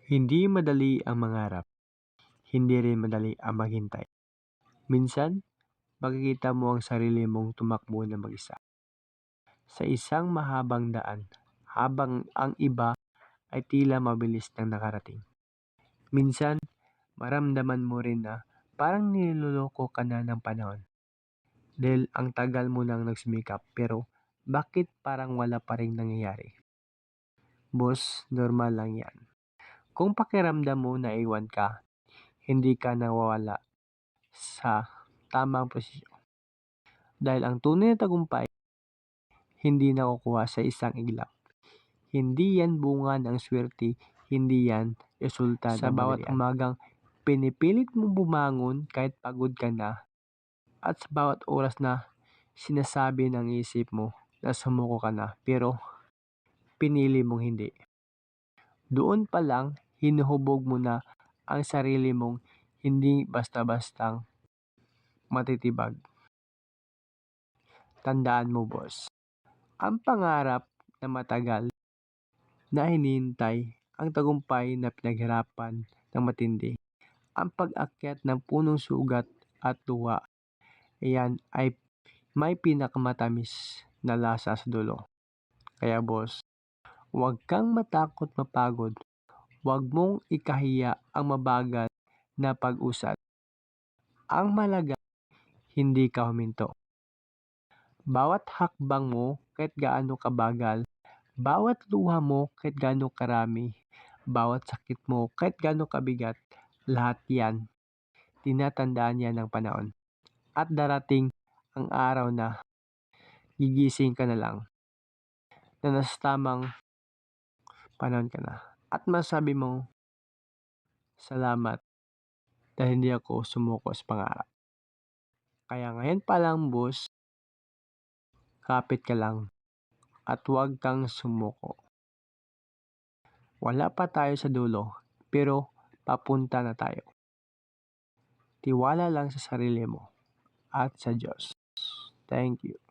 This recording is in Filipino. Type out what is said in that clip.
Hindi madali ang mangarap, hindi rin madali ang maghintay. Minsan, makikita mo ang sarili mong tumakbo na mag-isa sa isang mahabang daan habang ang iba ay tila mabilis nang nakarating. Minsan, maramdaman mo rin na parang niloloko ka na ng panahon dahil ang tagal mo nang nagsumikap pero bakit parang wala pa ring nangyayari? Boss, normal lang yan. Kung pakiramdam mo na iwan ka, hindi ka nawawala sa tamang posisyon. Dahil ang tunay na tagumpay, hindi nakukuha sa isang iglap. Hindi yan bunga ng swerte, hindi yan resulta sa bawat umagang pinipilit mong bumangon kahit pagod ka na at sa bawat oras na sinasabi ng isip mo na sumuko ka na pero pinili mong hindi. Doon pa lang, hinuhubog mo na ang sarili mong hindi basta-bastang matitibag. Tandaan mo, boss, ang pangarap na matagal na hinihintay, ang tagumpay na pinaghirapan ng matindi, ang pag-akyat ng punong sugat at tuwa, iyan ay may pinakamatamis na lasa sa dulo. Kaya boss, huwag kang matakot mapagod. Huwag mong ikahiya ang mabagal na pag-usad. Ang malaga, hindi ka huminto. Bawat hakbang mo kahit gaano kabagal, bawat luha mo kahit gaano karami, bawat sakit mo kahit gaano kabigat, lahat yan, tinatandaan yan ng panahon. At darating ang araw na gigising ka na lang, na nasa tamang panahon ka na. At masabi mo, salamat dahil hindi ako sumuko sa pangarap. Kaya ngayon pa lang, boss, kapit ka lang at huwag kang sumuko. Wala pa tayo sa dulo, pero papunta na tayo. Tiwala lang sa sarili mo at sa Diyos. Thank you.